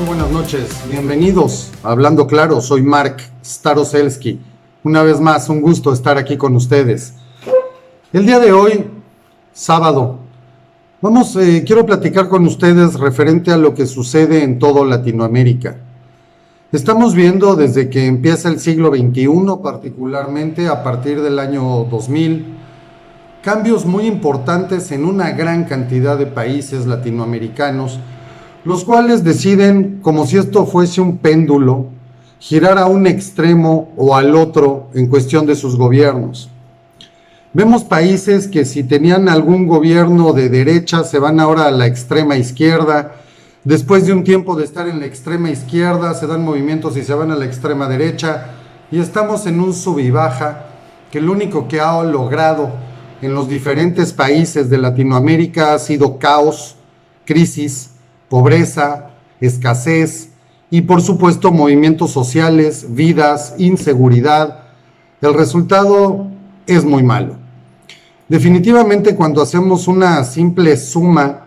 buenas noches, bienvenidos a Hablando Claro, soy Mark Staroselski. Una vez más, un gusto estar aquí con ustedes. El día de hoy, sábado, quiero platicar con ustedes referente a lo que sucede en toda Latinoamérica. Estamos viendo desde que empieza el siglo XXI, particularmente a partir del año 2000, cambios muy importantes en una gran cantidad de países latinoamericanos, los cuales deciden, como si esto fuese un péndulo, girar a un extremo o al otro en cuestión de sus gobiernos. Vemos países que si tenían algún gobierno de derecha se van ahora a la extrema izquierda, después de un tiempo de estar en la extrema izquierda se dan movimientos y se van a la extrema derecha, y estamos en un sub y baja que lo único que ha logrado en los diferentes países de Latinoamérica ha sido caos, crisis, pobreza, escasez y por supuesto movimientos sociales, vidas, inseguridad. El resultado es muy malo. Definitivamente, cuando hacemos una simple suma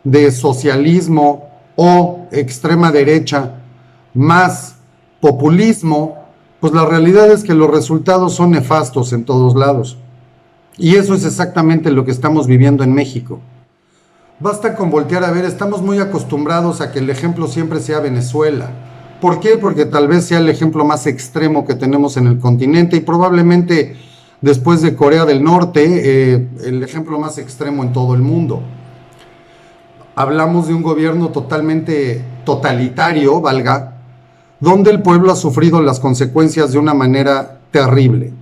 de socialismo o extrema derecha más populismo, pues la realidad es que los resultados son nefastos en todos lados. Y eso es exactamente lo que estamos viviendo en México. Basta con voltear a ver, estamos muy acostumbrados a que el ejemplo siempre sea Venezuela. ¿Por qué? Porque tal vez sea el ejemplo más extremo que tenemos en el continente y probablemente después de Corea del Norte, el ejemplo más extremo en todo el mundo. Hablamos de un gobierno totalmente totalitario, donde el pueblo ha sufrido las consecuencias de una manera terrible.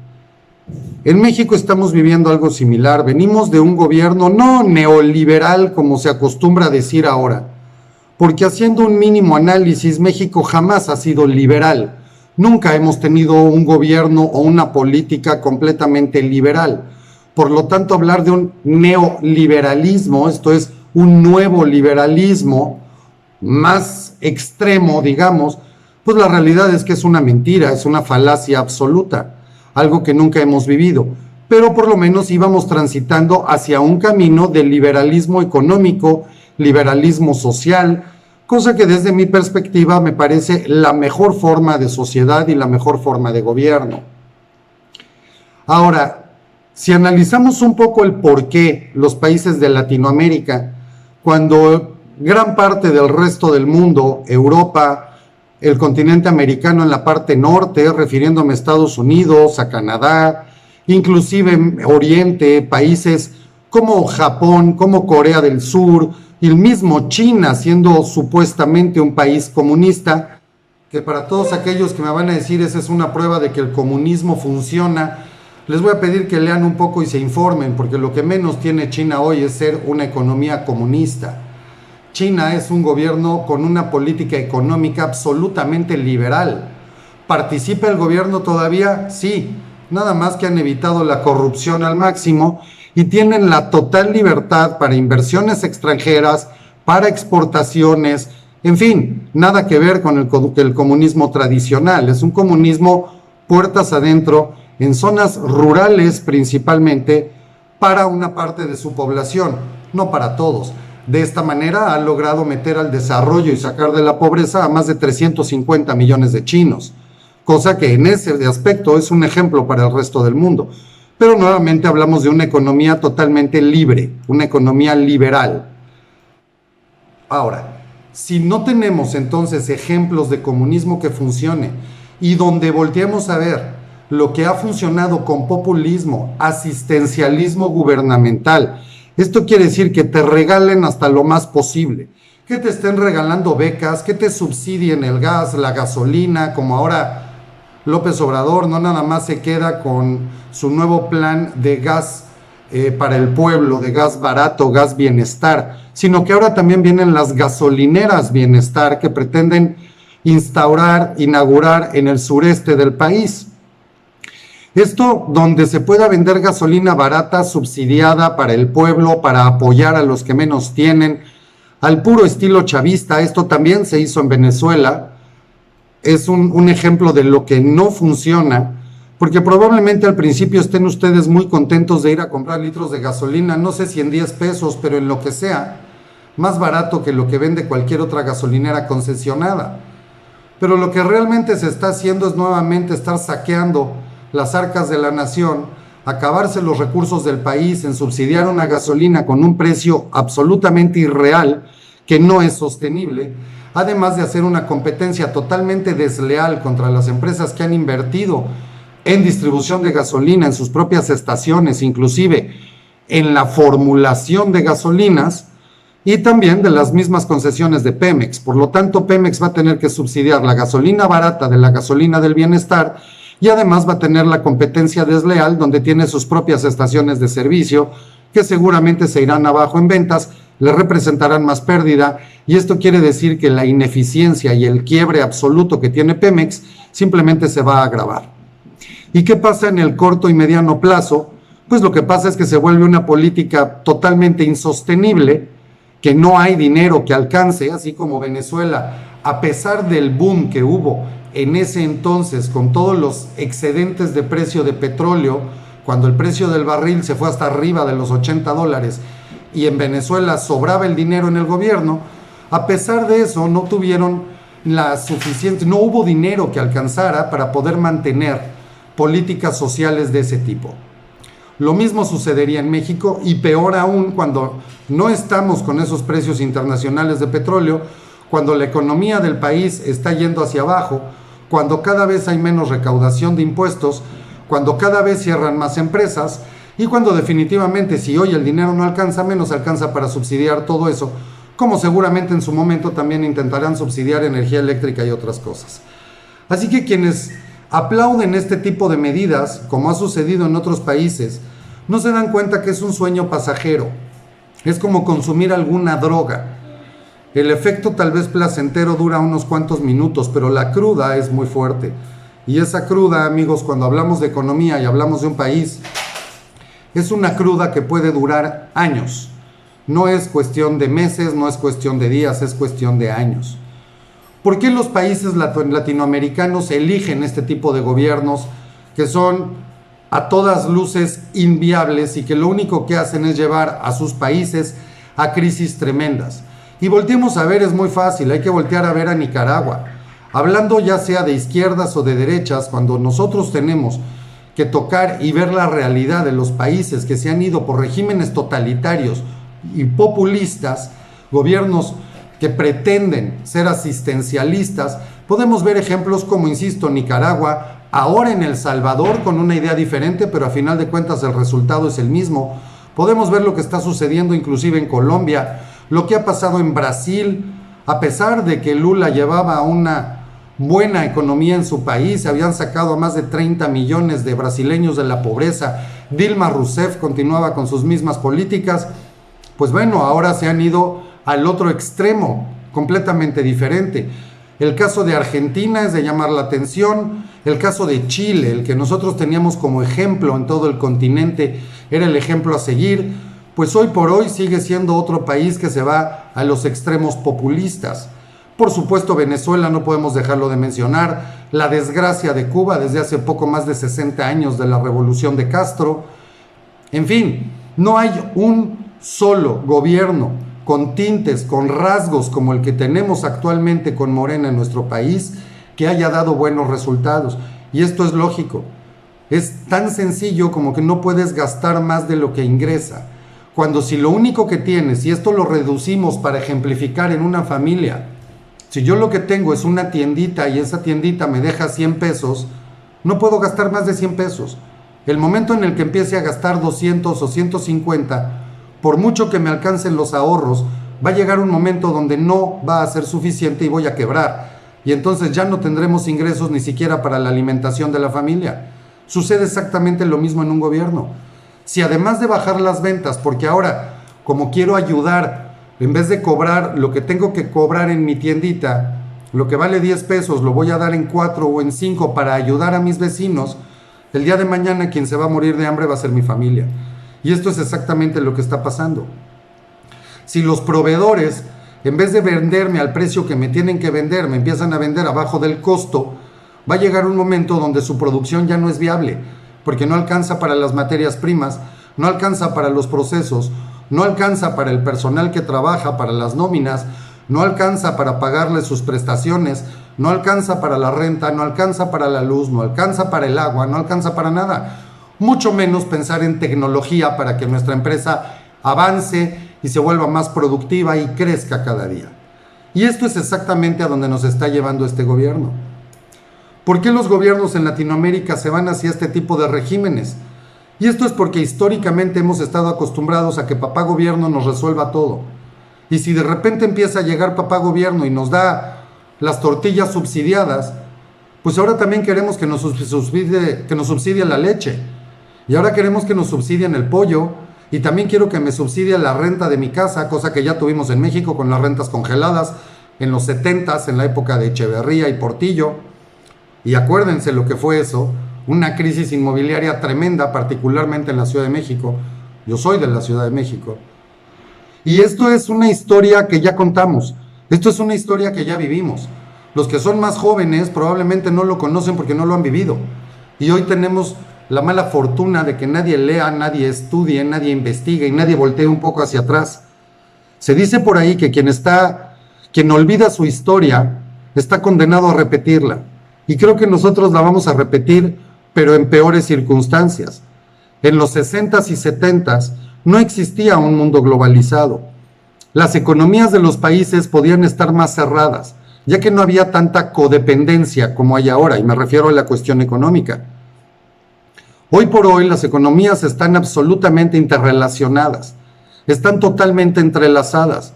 En México estamos viviendo algo similar. Venimos de un gobierno no neoliberal como se acostumbra a decir ahora, porque haciendo un mínimo análisis, México jamás ha sido liberal. Nunca hemos tenido un gobierno o una política completamente liberal. Por lo tanto, hablar de un neoliberalismo, esto es un nuevo liberalismo más extremo, digamos, pues la realidad es que es una mentira, es una falacia absoluta. Algo que nunca hemos vivido, pero por lo menos íbamos transitando hacia un camino de liberalismo económico, liberalismo social, cosa que desde mi perspectiva me parece la mejor forma de sociedad y la mejor forma de gobierno. Ahora, si analizamos un poco el por qué los países de Latinoamérica, cuando gran parte del resto del mundo, Europa, el continente americano en la parte norte, refiriéndome a Estados Unidos, a Canadá, inclusive Oriente, países como Japón, como Corea del Sur, y el mismo China, siendo supuestamente un país comunista, que para todos aquellos que me van a decir esa es una prueba de que el comunismo funciona, les voy a pedir que lean un poco y se informen, porque lo que menos tiene China hoy es ser una economía comunista. China es un gobierno con una política económica absolutamente liberal. ¿Participa el gobierno todavía? Sí, nada más que han evitado la corrupción al máximo y tienen la total libertad para inversiones extranjeras, para exportaciones, en fin, nada que ver con el comunismo tradicional. Es un comunismo puertas adentro, en zonas rurales principalmente, para una parte de su población, no para todos. De esta manera ha logrado meter al desarrollo y sacar de la pobreza a más de 350 millones de chinos, cosa que en ese aspecto es un ejemplo para el resto del mundo. Pero nuevamente hablamos de una economía totalmente libre, una economía liberal. Ahora, si no tenemos entonces ejemplos de comunismo que funcione y donde volteemos a ver lo que ha funcionado con populismo, asistencialismo gubernamental, esto quiere decir que te regalen hasta lo más posible, que te estén regalando becas, que te subsidien el gas, la gasolina, como ahora López Obrador no nada más se queda con su nuevo plan de gas para el pueblo, de gas barato, gas bienestar, sino que ahora también vienen las gasolineras bienestar que pretenden inaugurar en el sureste del país. Esto donde se pueda vender gasolina barata, subsidiada para el pueblo, para apoyar a los que menos tienen, al puro estilo chavista. Esto también se hizo en Venezuela. Es un ejemplo de lo que no funciona, porque probablemente al principio estén ustedes muy contentos de ir a comprar litros de gasolina, no sé si en 10 pesos, pero en lo que sea, más barato que lo que vende cualquier otra gasolinera concesionada. Pero lo que realmente se está haciendo es nuevamente estar saqueando las arcas de la nación, acabarse los recursos del país en subsidiar una gasolina con un precio absolutamente irreal que no es sostenible, además de hacer una competencia totalmente desleal contra las empresas que han invertido en distribución de gasolina en sus propias estaciones, inclusive en la formulación de gasolinas, y también de las mismas concesiones de Pemex. Por lo tanto, Pemex va a tener que subsidiar la gasolina barata de la gasolina del bienestar y además va a tener la competencia desleal donde tiene sus propias estaciones de servicio que seguramente se irán abajo en ventas, le representarán más pérdida, y esto quiere decir que la ineficiencia y el quiebre absoluto que tiene Pemex simplemente se va a agravar. ¿Y qué pasa en el corto y mediano plazo? Pues lo que pasa es que se vuelve una política totalmente insostenible, que no hay dinero que alcance, así como Venezuela, a pesar del boom que hubo en ese entonces con todos los excedentes de precio de petróleo, cuando el precio del barril se fue hasta arriba de los $80 y en Venezuela sobraba el dinero en el gobierno, a pesar de eso no tuvieron la suficiente, no hubo dinero que alcanzara para poder mantener políticas sociales de ese tipo. Lo mismo sucedería en México, y peor aún cuando no estamos con esos precios internacionales de petróleo, cuando la economía del país está yendo hacia abajo, cuando cada vez hay menos recaudación de impuestos, cuando cada vez cierran más empresas y cuando definitivamente, si hoy el dinero no alcanza, menos alcanza para subsidiar todo eso, como seguramente en su momento también intentarán subsidiar energía eléctrica y otras cosas. Así que quienes aplauden este tipo de medidas, como ha sucedido en otros países, no se dan cuenta que es un sueño pasajero. Es como consumir alguna droga. El efecto tal vez placentero dura unos cuantos minutos, pero la cruda es muy fuerte. Y esa cruda, amigos, cuando hablamos de economía y hablamos de un país, es una cruda que puede durar años. No es cuestión de meses, no es cuestión de días, es cuestión de años. ¿Por qué los países latinoamericanos eligen este tipo de gobiernos que son a todas luces inviables y que lo único que hacen es llevar a sus países a crisis tremendas? Y volteemos a ver, es muy fácil, hay que voltear a ver a Nicaragua. Hablando ya sea de izquierdas o de derechas, cuando nosotros tenemos que tocar y ver la realidad de los países que se han ido por regímenes totalitarios y populistas, gobiernos que pretenden ser asistencialistas, podemos ver ejemplos como, insisto, Nicaragua, ahora en El Salvador con una idea diferente, pero a final de cuentas el resultado es el mismo. Podemos ver lo que está sucediendo inclusive en Colombia, lo que ha pasado en Brasil, a pesar de que Lula llevaba una buena economía en su país, se habían sacado a más de 30 millones de brasileños de la pobreza, Dilma Rousseff continuaba con sus mismas políticas, pues bueno, ahora se han ido al otro extremo, completamente diferente. El caso de Argentina es de llamar la atención, el caso de Chile, el que nosotros teníamos como ejemplo en todo el continente, era el ejemplo a seguir, pues hoy por hoy sigue siendo otro país que se va a los extremos populistas. Por supuesto, Venezuela no podemos dejarlo de mencionar, la desgracia de Cuba desde hace poco más de 60 años de la revolución de Castro. En fin, no hay un solo gobierno con tintes, con rasgos como el que tenemos actualmente con Morena en nuestro país, que haya dado buenos resultados. Y esto es lógico. Es tan sencillo como que no puedes gastar más de lo que ingresa. Cuando si lo único que tienes, y esto lo reducimos para ejemplificar en una familia, si yo lo que tengo es una tiendita y esa tiendita me deja 100 pesos, no puedo gastar más de 100 pesos. El momento en el que empiece a gastar 200 o 150, por mucho que me alcancen los ahorros, va a llegar un momento donde no va a ser suficiente y voy a quebrar. Y entonces ya no tendremos ingresos ni siquiera para la alimentación de la familia. Sucede exactamente lo mismo en un gobierno. Si además de bajar las ventas, porque ahora, como quiero ayudar, en vez de cobrar lo que tengo que cobrar en mi tiendita, lo que vale 10 pesos lo voy a dar en 4 o en 5 para ayudar a mis vecinos, el día de mañana quien se va a morir de hambre va a ser mi familia. Y esto es exactamente lo que está pasando. Si los proveedores, en vez de venderme al precio que me tienen que vender, me empiezan a vender abajo del costo, va a llegar un momento donde su producción ya no es viable, porque no alcanza para las materias primas, no alcanza para los procesos, no alcanza para el personal que trabaja, para las nóminas, no alcanza para pagarle sus prestaciones, no alcanza para la renta, no alcanza para la luz, no alcanza para el agua, no alcanza para nada. Mucho menos pensar en tecnología para que nuestra empresa avance y se vuelva más productiva y crezca cada día. Y esto es exactamente a donde nos está llevando este gobierno. ¿Por qué los gobiernos en Latinoamérica se van hacia este tipo de regímenes? Y esto es porque históricamente hemos estado acostumbrados a que papá gobierno nos resuelva todo. Y si de repente empieza a llegar papá gobierno y nos da las tortillas subsidiadas, pues ahora también queremos que nos subsidie la leche. Y ahora queremos que nos subsidien el pollo. Y también quiero que me subsidie la renta de mi casa, cosa que ya tuvimos en México con las rentas congeladas en los 70s, en la época de Echeverría y Portillo. Y acuérdense lo que fue eso, una crisis inmobiliaria tremenda, particularmente en la Ciudad de México. Yo soy de la Ciudad de México. Y esto es una historia que ya contamos, esto es una historia que ya vivimos. Los que son más jóvenes probablemente no lo conocen porque no lo han vivido. Y hoy tenemos la mala fortuna de que nadie lea, nadie estudie, nadie investigue y nadie voltee un poco hacia atrás. Se dice por ahí que quien olvida su historia está condenado a repetirla. Y creo que nosotros la vamos a repetir, pero en peores circunstancias. En los 60s y 70s no existía un mundo globalizado. Las economías de los países podían estar más cerradas, ya que no había tanta codependencia como hay ahora, y me refiero a la cuestión económica. Hoy por hoy las economías están absolutamente interrelacionadas, están totalmente entrelazadas.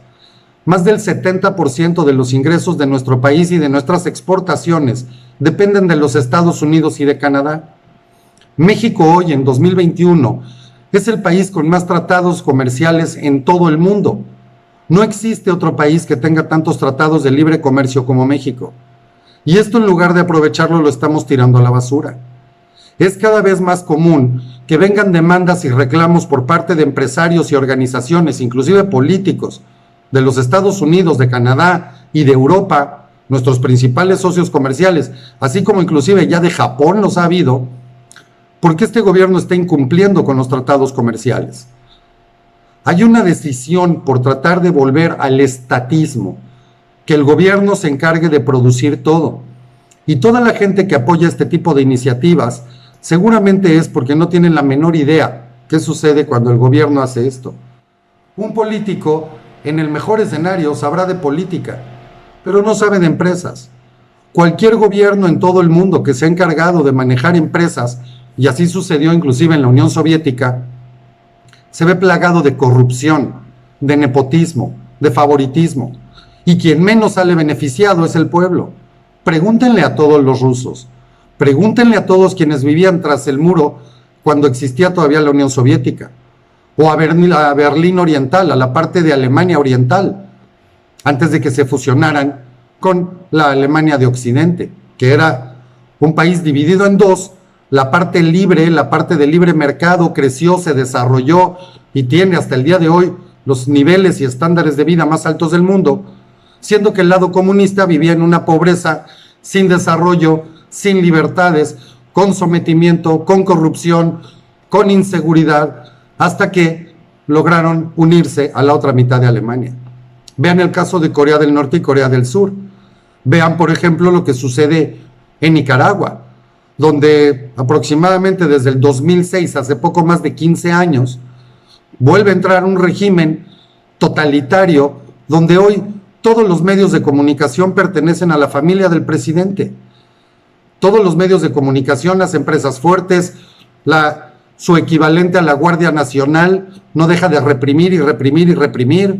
Más del 70% de los ingresos de nuestro país y de nuestras exportaciones dependen de los Estados Unidos y de Canadá. México hoy, en 2021, es el país con más tratados comerciales en todo el mundo. No existe otro país que tenga tantos tratados de libre comercio como México. Y esto, en lugar de aprovecharlo, lo estamos tirando a la basura. Es cada vez más común que vengan demandas y reclamos por parte de empresarios y organizaciones, inclusive políticos, de los Estados Unidos, de Canadá y de Europa, nuestros principales socios comerciales, así como inclusive ya de Japón los ha habido, porque este gobierno está incumpliendo con los tratados comerciales. Hay una decisión por tratar de volver al estatismo, que el gobierno se encargue de producir todo. Y toda la gente que apoya este tipo de iniciativas seguramente es porque no tienen la menor idea qué sucede cuando el gobierno hace esto. Un político, en el mejor escenario, sabrá de política, pero no sabe de empresas. Cualquier gobierno en todo el mundo que se ha encargado de manejar empresas, y así sucedió inclusive en la Unión Soviética, se ve plagado de corrupción, de nepotismo, de favoritismo, y quien menos sale beneficiado es el pueblo. Pregúntenle a todos los rusos, pregúntenle a todos quienes vivían tras el muro cuando existía todavía la Unión Soviética, o a Berlín Oriental, a la parte de Alemania Oriental, antes de que se fusionaran con la Alemania de Occidente, que era un país dividido en dos. La parte libre, la parte de libre mercado creció, se desarrolló y tiene hasta el día de hoy los niveles y estándares de vida más altos del mundo, siendo que el lado comunista vivía en una pobreza, sin desarrollo, sin libertades, con sometimiento, con corrupción, con inseguridad, hasta que lograron unirse a la otra mitad de Alemania. Vean el caso de Corea del Norte y Corea del Sur. Vean, por ejemplo, lo que sucede en Nicaragua, donde aproximadamente desde el 2006, hace poco más de 15 años, vuelve a entrar un régimen totalitario, donde hoy todos los medios de comunicación pertenecen a la familia del presidente. Todos los medios de comunicación, las empresas fuertes, su equivalente a la Guardia Nacional, no deja de reprimir y reprimir y reprimir.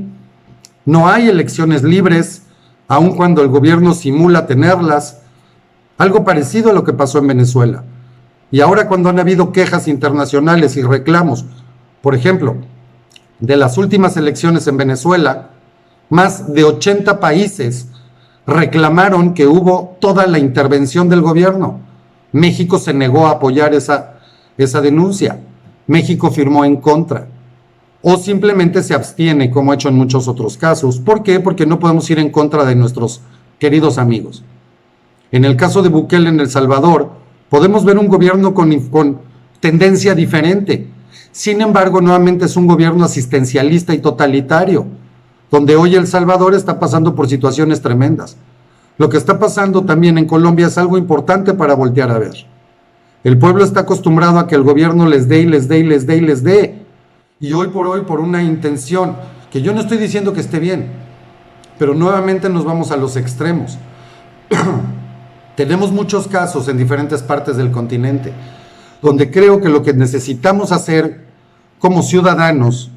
No hay elecciones libres, aun cuando el gobierno simula tenerlas. Algo parecido a lo que pasó en Venezuela. Y ahora, cuando han habido quejas internacionales y reclamos, por ejemplo, de las últimas elecciones en Venezuela, más de 80 países reclamaron que hubo toda la intervención del gobierno. México se negó a apoyar esa denuncia. México firmó en contra. O simplemente se abstiene, como ha hecho en muchos otros casos. ¿Por qué? Porque no podemos ir en contra de nuestros queridos amigos. En el caso de Bukele en El Salvador, podemos ver un gobierno con tendencia diferente, Sin embargo, nuevamente es un gobierno asistencialista y totalitario, donde hoy El Salvador está pasando por situaciones tremendas. Lo que está pasando también en Colombia es algo importante para voltear a ver. El pueblo está acostumbrado a que el gobierno les dé y les dé y les dé y les dé. Y hoy, por una intención, que yo no estoy diciendo que esté bien, pero nuevamente nos vamos a los extremos. Tenemos muchos casos en diferentes partes del continente, donde creo que lo que necesitamos hacer como ciudadanos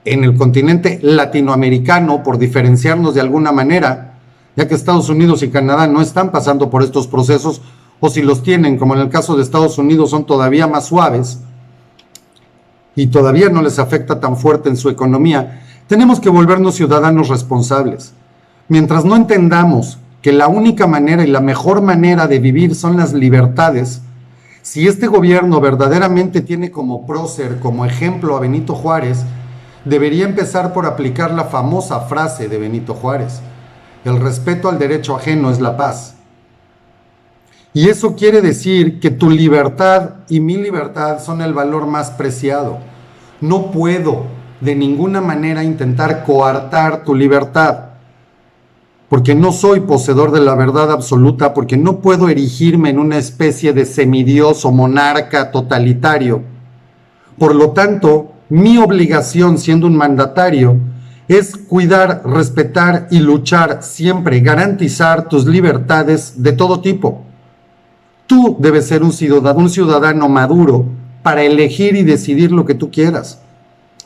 en el continente latinoamericano, por diferenciarnos de alguna manera, ya que Estados Unidos y Canadá no están pasando por estos procesos, o si los tienen, como en el caso de Estados Unidos, son todavía más suaves y todavía no les afecta tan fuerte en su economía, tenemos que volvernos ciudadanos responsables. Mientras no entendamos que la única manera y la mejor manera de vivir son las libertades, si este gobierno verdaderamente tiene como prócer, como ejemplo a Benito Juárez, debería empezar por aplicar la famosa frase de Benito Juárez: el respeto al derecho ajeno es la paz. Y eso quiere decir que tu libertad y mi libertad son el valor más preciado. No puedo de ninguna manera intentar coartar tu libertad, porque no soy poseedor de la verdad absoluta, porque no puedo erigirme en una especie de semidios o monarca totalitario. Por lo tanto, mi obligación siendo un mandatario es cuidar, respetar y luchar siempre, garantizar tus libertades de todo tipo. Tú debes ser un ciudadano maduro para elegir y decidir lo que tú quieras.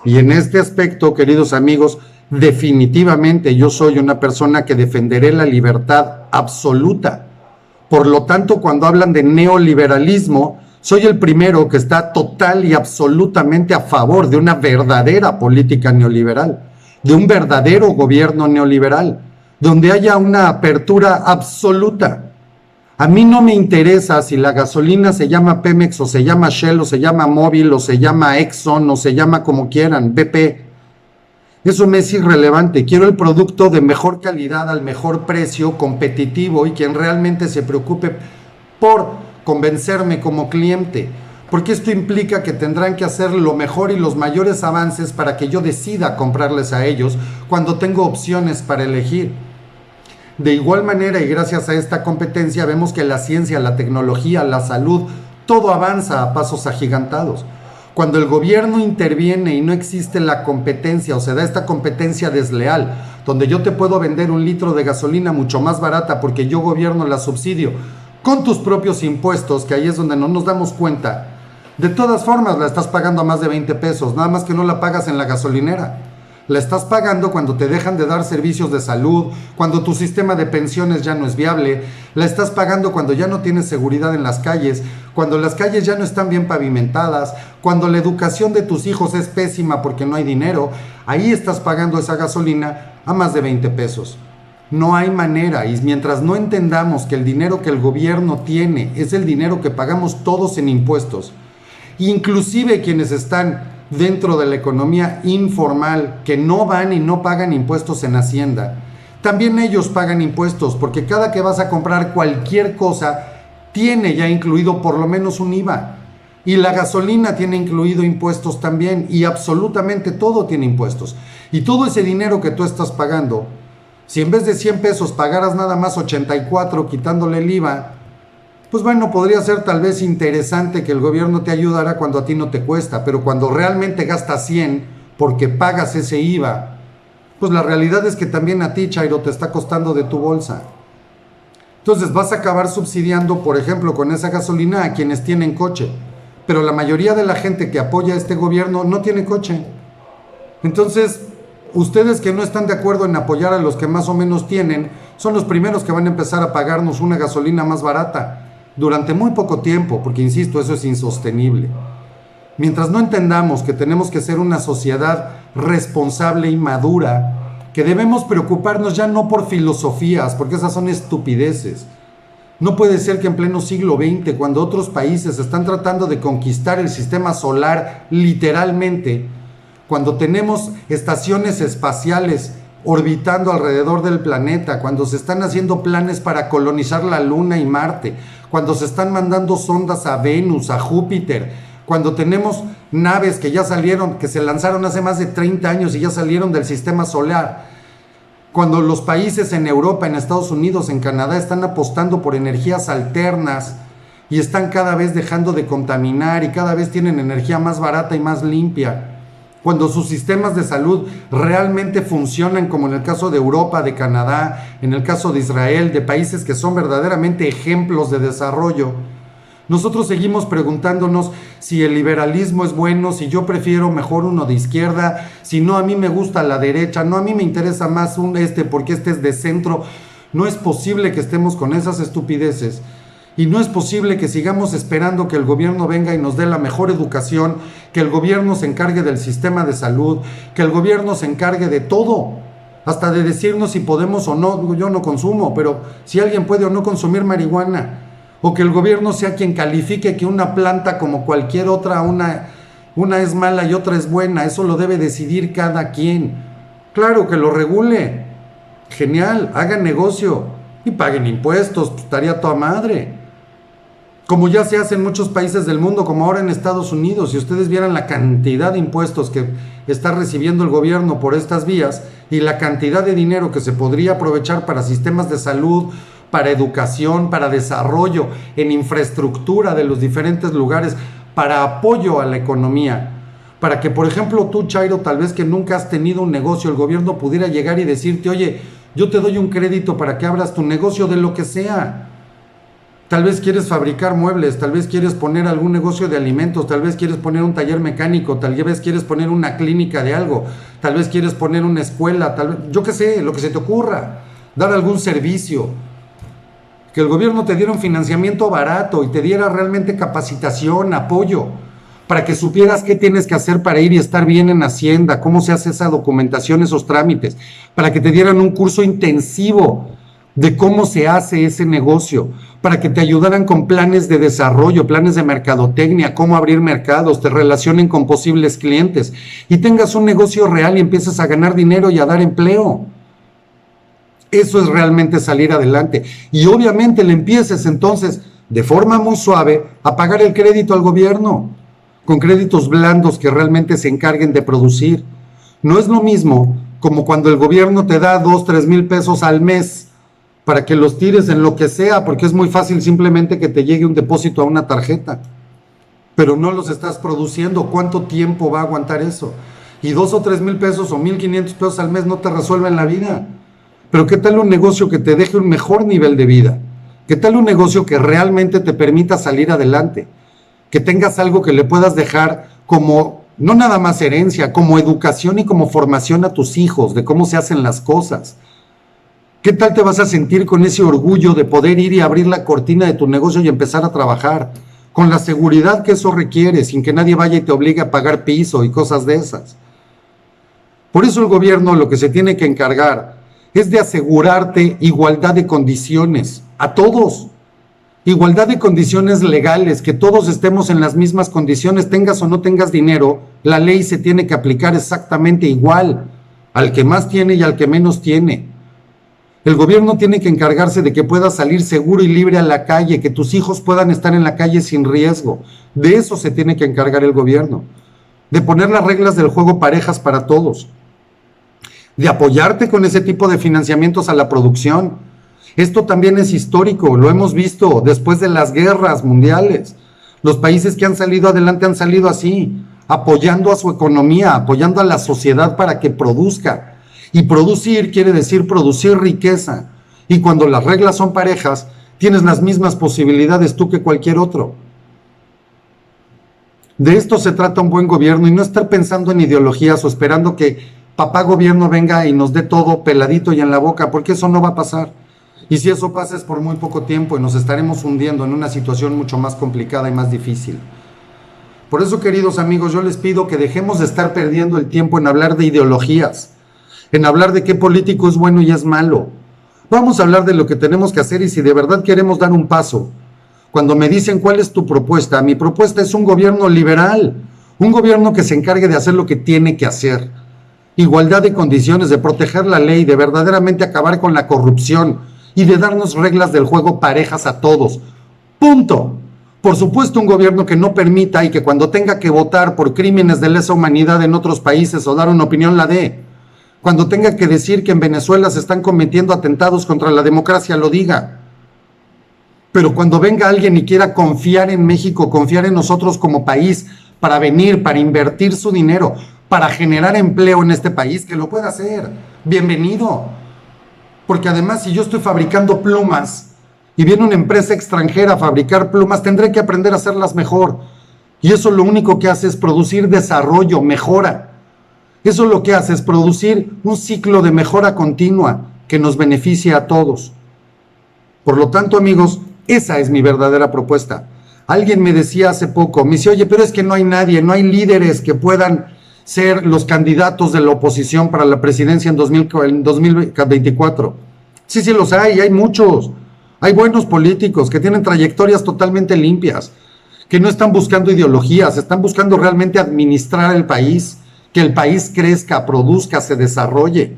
Y en este aspecto, queridos amigos, definitivamente yo soy una persona que defenderé la libertad absoluta. Por lo tanto, cuando hablan de neoliberalismo, soy el primero que está total y absolutamente a favor de una verdadera política neoliberal, de un verdadero gobierno neoliberal, donde haya una apertura absoluta. A mí no me interesa si la gasolina se llama Pemex o se llama Shell o se llama Mobil o se llama Exxon o se llama como quieran, BP. Eso me es irrelevante. Quiero el producto de mejor calidad al mejor precio, competitivo, y quien realmente se preocupe por convencerme como cliente. Porque esto implica que tendrán que hacer lo mejor y los mayores avances para que yo decida comprarles a ellos cuando tengo opciones para elegir. De igual manera, y gracias a esta competencia, vemos que la ciencia, la tecnología, la salud, todo avanza a pasos agigantados. Cuando el gobierno interviene y no existe la competencia, o se da esta competencia desleal, donde yo te puedo vender un litro de gasolina mucho más barata porque yo gobierno la subsidio con tus propios impuestos, que ahí es donde no nos damos cuenta. De todas formas la estás pagando a más de 20 pesos, nada más que no la pagas en la gasolinera. La estás pagando cuando te dejan de dar servicios de salud, cuando tu sistema de pensiones ya no es viable. La estás pagando cuando ya no tienes seguridad en las calles, cuando las calles ya no están bien pavimentadas, cuando la educación de tus hijos es pésima porque no hay dinero. Ahí estás pagando esa gasolina a más de 20 pesos. No hay manera, y mientras no entendamos que el dinero que el gobierno tiene es el dinero que pagamos todos en impuestos, inclusive quienes están dentro de la economía informal, que no van y no pagan impuestos en Hacienda, también ellos pagan impuestos, porque cada que vas a comprar cualquier cosa tiene ya incluido por lo menos un IVA, y la gasolina tiene incluido impuestos también, y absolutamente todo tiene impuestos. Y todo ese dinero que tú estás pagando, si en vez de 100 pesos pagaras nada más 84 quitándole el IVA, pues bueno, podría ser tal vez interesante que el gobierno te ayudara cuando a ti no te cuesta, pero cuando realmente gastas 100 porque pagas ese IVA, pues la realidad es que también a ti, Chairo, te está costando de tu bolsa. Entonces vas a acabar subsidiando, por ejemplo, con esa gasolina a quienes tienen coche, pero la mayoría de la gente que apoya a este gobierno no tiene coche. Entonces, ustedes que no están de acuerdo en apoyar a los que más o menos tienen, son los primeros que van a empezar a pagarnos una gasolina más barata durante muy poco tiempo, porque insisto, eso es insostenible. Mientras no entendamos que tenemos que ser una sociedad responsable y madura, que debemos preocuparnos ya no por filosofías, porque esas son estupideces. No puede ser que en pleno siglo XX, cuando otros países están tratando de conquistar el sistema solar literalmente, cuando tenemos estaciones espaciales orbitando alrededor del planeta, cuando se están haciendo planes para colonizar la Luna y Marte, cuando se están mandando sondas a Venus, a Júpiter, cuando tenemos naves que ya salieron, que se lanzaron hace más de 30 años y ya salieron del sistema solar, cuando los países en Europa, en Estados Unidos, en Canadá están apostando por energías alternas y están cada vez dejando de contaminar y cada vez tienen energía más barata y más limpia, cuando sus sistemas de salud realmente funcionan, como en el caso de Europa, de Canadá, en el caso de Israel, de países que son verdaderamente ejemplos de desarrollo, nosotros seguimos preguntándonos si el liberalismo es bueno, si yo prefiero mejor uno de izquierda, si no, a mí me gusta la derecha, no, a mí me interesa más porque este es de centro. No es posible que estemos con esas estupideces. Y no es posible que sigamos esperando que el gobierno venga y nos dé la mejor educación, que el gobierno se encargue del sistema de salud, que el gobierno se encargue de todo, hasta de decirnos si podemos o no. Yo no consumo, pero si alguien puede o no consumir marihuana, o que el gobierno sea quien califique que una planta como cualquier otra, una es mala y otra es buena. Eso lo debe decidir cada quien. Claro, que lo regule, genial, hagan negocio y paguen impuestos, pues estaría toda madre. Como ya se hace en muchos países del mundo, como ahora en Estados Unidos. Si ustedes vieran la cantidad de impuestos que está recibiendo el gobierno por estas vías y la cantidad de dinero que se podría aprovechar para sistemas de salud, para educación, para desarrollo, en infraestructura de los diferentes lugares, para apoyo a la economía, para que, por ejemplo, tú, Chairo, tal vez que nunca has tenido un negocio, el gobierno pudiera llegar y decirte, oye, yo te doy un crédito para que abras tu negocio de lo que sea. Tal vez quieres fabricar muebles, tal vez quieres poner algún negocio de alimentos, tal vez quieres poner un taller mecánico, tal vez quieres poner una clínica de algo, tal vez quieres poner una escuela, tal vez, yo qué sé, lo que se te ocurra, dar algún servicio. Que el gobierno te diera un financiamiento barato y te diera realmente capacitación, apoyo, para que supieras qué tienes que hacer para ir y estar bien en Hacienda, cómo se hace esa documentación, esos trámites, para que te dieran un curso intensivo de cómo se hace ese negocio, para que te ayudaran con planes de desarrollo, planes de mercadotecnia, cómo abrir mercados, te relacionen con posibles clientes y tengas un negocio real y empieces a ganar dinero y a dar empleo. Eso es realmente salir adelante. Y obviamente le empieces entonces, de forma muy suave, a pagar el crédito al gobierno, con créditos blandos que realmente se encarguen de producir. No es lo mismo como cuando el gobierno te da 2-3 mil pesos al mes para que los tires en lo que sea, porque es muy fácil simplemente que te llegue un depósito a una tarjeta, pero no los estás produciendo. ¿Cuánto tiempo va a aguantar eso? Y 2 o 3 mil pesos o 1,500 pesos al mes no te resuelven la vida. Pero ¿qué tal un negocio que te deje un mejor nivel de vida? ¿Qué tal un negocio que realmente te permita salir adelante? Que tengas algo que le puedas dejar como, no nada más herencia, como educación y como formación a tus hijos, de cómo se hacen las cosas. ¿Qué tal te vas a sentir con ese orgullo de poder ir y abrir la cortina de tu negocio y empezar a trabajar? Con la seguridad que eso requiere, sin que nadie vaya y te obligue a pagar piso y cosas de esas. Por eso el gobierno lo que se tiene que encargar es de asegurarte igualdad de condiciones a todos. Igualdad de condiciones legales, que todos estemos en las mismas condiciones, tengas o no tengas dinero, la ley se tiene que aplicar exactamente igual al que más tiene y al que menos tiene. El gobierno tiene que encargarse de que puedas salir seguro y libre a la calle, que tus hijos puedan estar en la calle sin riesgo. De eso se tiene que encargar el gobierno, de poner las reglas del juego parejas para todos, de apoyarte con ese tipo de financiamientos a la producción. Esto también es histórico, lo hemos visto después de las guerras mundiales. Los países que han salido adelante han salido así, apoyando a su economía, apoyando a la sociedad para que produzca. Y producir quiere decir producir riqueza. Y cuando las reglas son parejas, tienes las mismas posibilidades tú que cualquier otro. De esto se trata un buen gobierno y no estar pensando en ideologías o esperando que papá gobierno venga y nos dé todo peladito y en la boca, porque eso no va a pasar. Y si eso pasa es por muy poco tiempo y nos estaremos hundiendo en una situación mucho más complicada y más difícil. Por eso, queridos amigos, yo les pido que dejemos de estar perdiendo el tiempo en hablar de ideologías, en hablar de qué político es bueno y es malo. Vamos a hablar de lo que tenemos que hacer y si de verdad queremos dar un paso. Cuando me dicen cuál es tu propuesta, mi propuesta es un gobierno liberal, un gobierno que se encargue de hacer lo que tiene que hacer. Igualdad de condiciones, de proteger la ley, de verdaderamente acabar con la corrupción y de darnos reglas del juego parejas a todos. Punto. Por supuesto, un gobierno que no permita y que cuando tenga que votar por crímenes de lesa humanidad en otros países o dar una opinión la dé. Cuando tenga que decir que en Venezuela se están cometiendo atentados contra la democracia, lo diga. Pero cuando venga alguien y quiera confiar en México, confiar en nosotros como país, para venir, para invertir su dinero, para generar empleo en este país, que lo pueda hacer. Bienvenido. Porque además, si yo estoy fabricando plumas y viene una empresa extranjera a fabricar plumas, tendré que aprender a hacerlas mejor. Y eso lo único que hace es producir desarrollo, mejora. Eso lo que hace es producir un ciclo de mejora continua que nos beneficia a todos. Por lo tanto, amigos, esa es mi verdadera propuesta. Alguien me decía hace poco, me dice, oye, pero es que no hay nadie, no hay líderes que puedan ser los candidatos de la oposición para la presidencia en 2024. Sí, los hay muchos. Hay buenos políticos que tienen trayectorias totalmente limpias, que no están buscando ideologías, están buscando realmente administrar el país, que el país crezca, produzca, se desarrolle,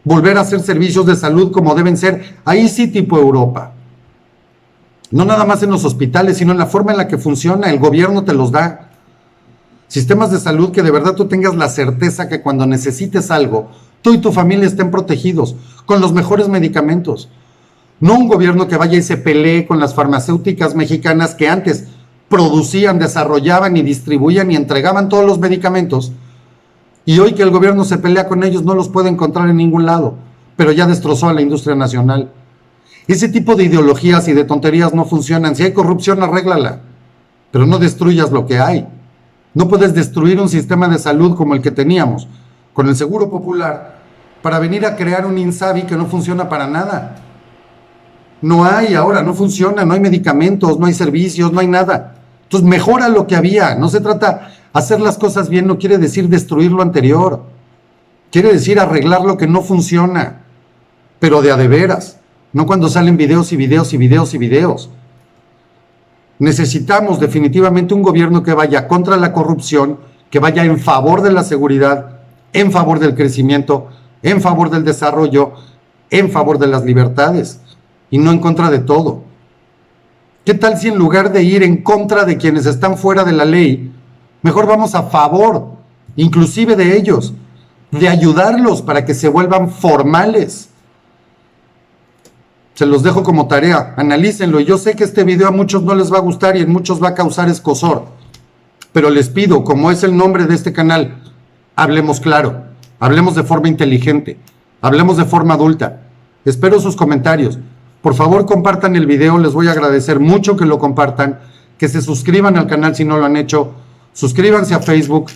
volver a hacer servicios de salud como deben ser, ahí sí tipo Europa. No nada más en los hospitales, sino en la forma en la que funciona, el gobierno te los da. Sistemas de salud que de verdad tú tengas la certeza que cuando necesites algo, tú y tu familia estén protegidos, con los mejores medicamentos. No un gobierno que vaya y se pelee con las farmacéuticas mexicanas que antes producían, desarrollaban y distribuían y entregaban todos los medicamentos, y hoy que el gobierno se pelea con ellos no los puede encontrar en ningún lado, pero ya destrozó a la industria nacional. Ese tipo de ideologías y de tonterías no funcionan. Si hay corrupción, arréglala, pero no destruyas lo que hay. No puedes destruir un sistema de salud como el que teníamos, con el Seguro Popular, para venir a crear un INSABI que no funciona para nada. No hay ahora, no funciona, no hay medicamentos, no hay servicios, no hay nada. Entonces mejora lo que había. No se trata hacer las cosas bien, no quiere decir destruir lo anterior. Quiere decir arreglar lo que no funciona, pero de a de veras. No cuando salen videos y videos y videos y videos. Necesitamos definitivamente un gobierno que vaya contra la corrupción, que vaya en favor de la seguridad, en favor del crecimiento, en favor del desarrollo, en favor de las libertades y no en contra de todo. ¿Qué tal si en lugar de ir en contra de quienes están fuera de la ley, mejor vamos a favor, inclusive de ellos, de ayudarlos para que se vuelvan formales? Se los dejo como tarea, analícenlo. Y yo sé que este video a muchos no les va a gustar y en muchos va a causar escozor. Pero les pido, como es el nombre de este canal, hablemos claro, hablemos de forma inteligente, hablemos de forma adulta. Espero sus comentarios. Por favor, compartan el video, les voy a agradecer mucho que lo compartan, que se suscriban al canal si no lo han hecho, suscríbanse a Facebook.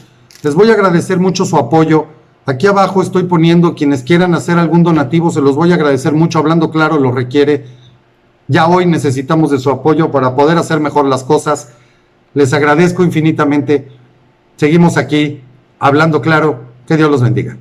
Les voy a agradecer mucho su apoyo. Aquí abajo estoy poniendo quienes quieran hacer algún donativo, se los voy a agradecer mucho. Hablando Claro lo requiere. Ya hoy necesitamos de su apoyo para poder hacer mejor las cosas. Les agradezco infinitamente. Seguimos aquí, Hablando Claro. Que Dios los bendiga.